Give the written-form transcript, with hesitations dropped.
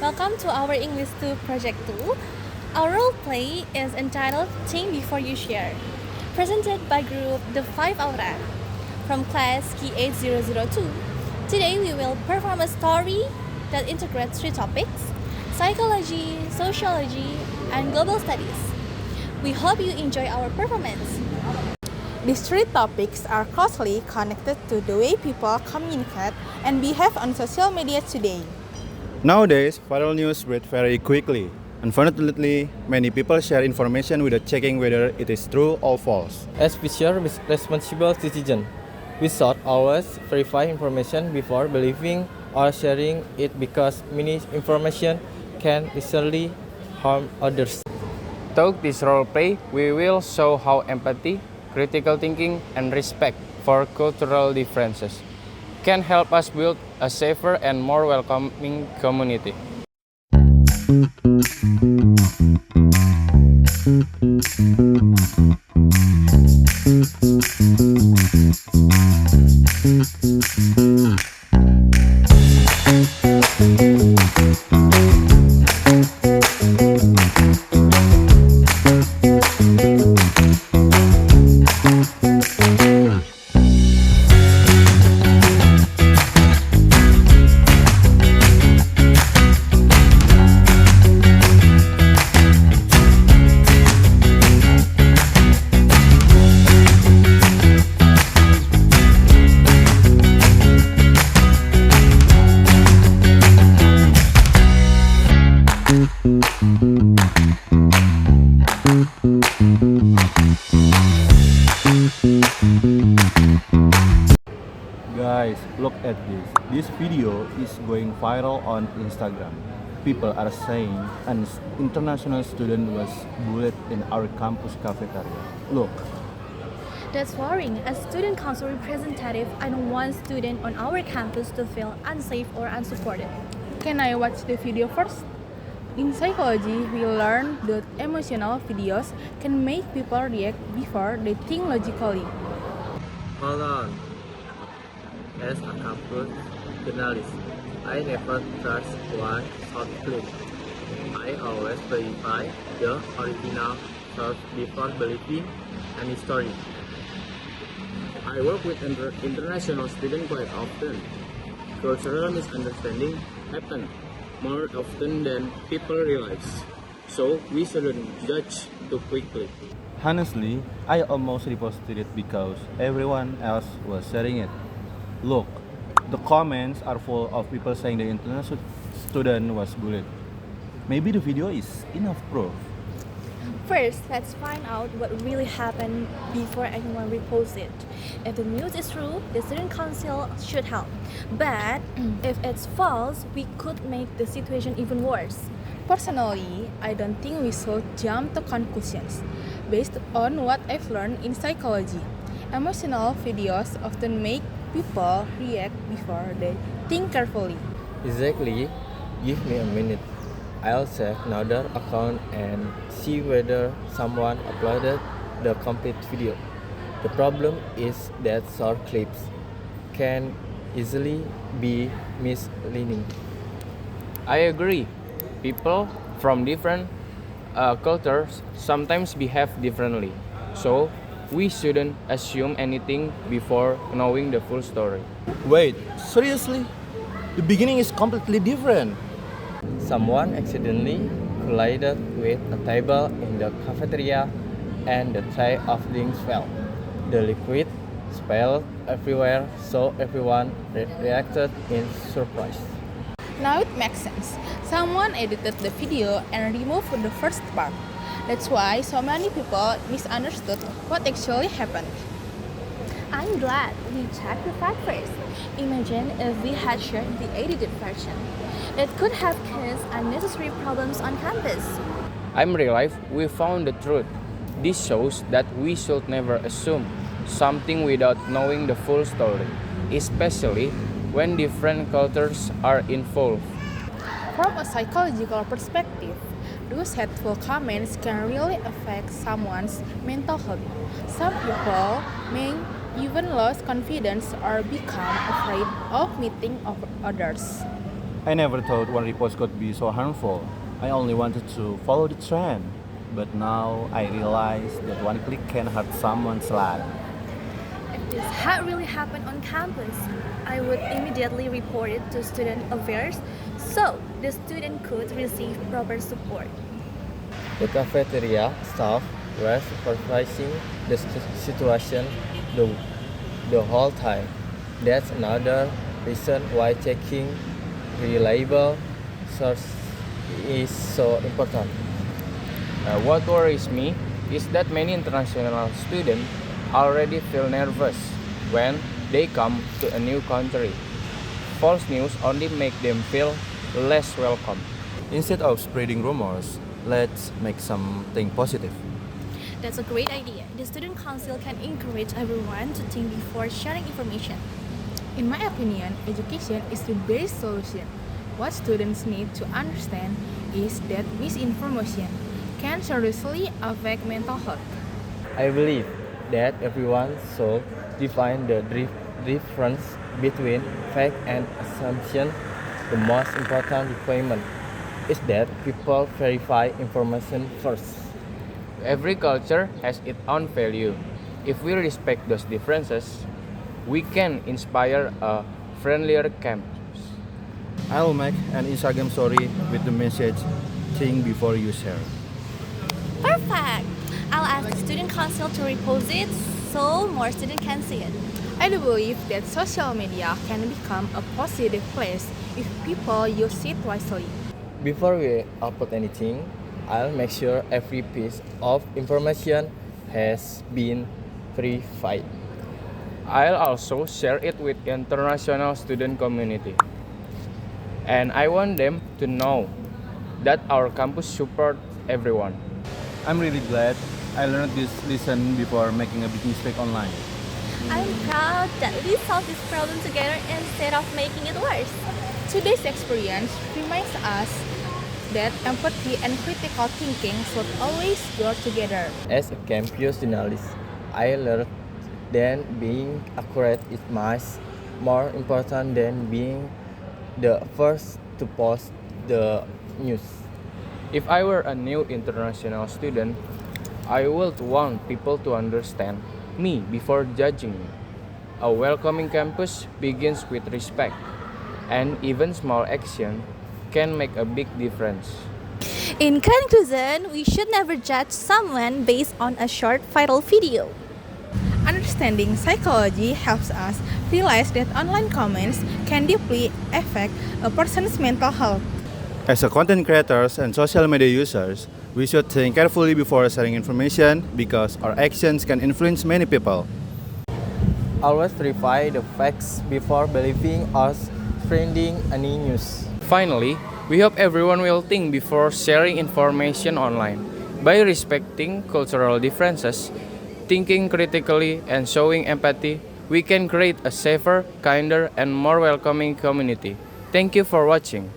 Welcome to our English 2 Project 2. Our role play is entitled Think Before You Share, presented by group The 5 Aura from class Key 8002. Today we will perform a story that integrates three topics: psychology, sociology, and global studies. We hope you enjoy our performance. These three topics are closely connected to the way people communicate and behave on social media today. Nowadays, viral news spread very quickly. Unfortunately, many people share information without checking whether it is true or false. As we share with responsible citizens, we should always verify information before believing or sharing it because misinformation can easily harm others. Through this role play, we will show how empathy, critical thinking, and respect for cultural differences can help us build a safer and more welcoming community. Guys, look at this. This video is going viral on Instagram. People are saying an international student was bullied in our campus cafeteria. Look. That's worrying. As student council representative, I don't want students on our campus to feel unsafe or unsupported. Can I watch the video first? In psychology, we learn that emotional videos can make people react before they think logically. Hold on. As a campus journalist, I never trust one short clip. I always verify the original source before believing any story. I work with international students quite often. Cultural misunderstanding happen more often than people realize, so we shouldn't judge too quickly. Honestly, I almost reposted it because everyone else was sharing it. Look, the comments are full of people saying the international student was bullied. Maybe the video is enough proof. First, let's find out what really happened before anyone reposts it. If the news is true, the student council should help. But if it's false, we could make the situation even worse. Personally, I don't think we should jump to conclusions. Based on what I've learned in psychology, emotional videos often make people react before they think carefully. Exactly. Give me a minute. I'll check another account and see whether someone uploaded the complete video. The problem is that short clips can easily be misleading. I agree. People from different cultures sometimes behave differently, so we shouldn't assume anything before knowing the full story. Wait, seriously? The beginning is completely different. Someone accidentally collided with a table in the cafeteria and the tray of drinks fell. The liquid spilled everywhere, so everyone reacted in surprise. Now it makes sense. Someone edited the video and removed the first part. That's why so many people misunderstood what actually happened. I'm glad we checked the fact first. Imagine if we had shared the edited version. It could have caused unnecessary problems on campus. I'm relieved we found the truth. This shows that we should never assume something without knowing the full story, especially when different cultures are involved. From a psychological perspective, those hateful comments can really affect someone's mental health. Some people may even lose confidence or become afraid of meeting others. I never thought one repost could be so harmful. I only wanted to follow the trend. But now I realize that one click can hurt someone's life. If this had really happened on campus, I would immediately report it to student affairs so the student could receive proper support. The cafeteria staff were supervising the situation the whole time. That's another reason why checking reliable source is so important. What worries me is that many international students already feel nervous when they come to a new country. False news only make them feel less welcome. Instead of spreading rumors, let's make something positive. That's a great idea. The student council can encourage everyone to think before sharing information. In my opinion, education is the best solution. What students need to understand is that misinformation can seriously affect mental health. I believe that everyone should define the difference between fact and assumption. The most important requirement is that people verify information first. Every culture has its own value. If we respect those differences, we can inspire a friendlier campus. I'll make an Instagram story with the message think before you share. Perfect! I'll ask the student council to repost it so more students can see it. I do believe that social media can become a positive place if people use it wisely. Before we upload anything, I'll make sure every piece of information has been verified. I'll also share it with international student community. And I want them to know that our campus supports everyone. I'm really glad I learned this lesson before making a big mistake online. I'm proud that we solved this problem together instead of making it worse. Today's experience reminds us that empathy and critical thinking should always go together. As a campus journalist, I learned that being accurate is much more important than being the first to post the news. If I were a new international student, I would want people to understand me before judging me. A welcoming campus begins with respect, and even small action can make a big difference. In conclusion, we should never judge someone based on a short viral video. Understanding psychology helps us realize that online comments can deeply affect a person's mental health. As a content creators and social media users, we should think carefully before sharing information because our actions can influence many people. Always verify the facts before believing or spreading any news. Finally, we hope everyone will think before sharing information online. By respecting cultural differences, thinking critically, and showing empathy, we can create a safer, kinder, and more welcoming community. Thank you for watching.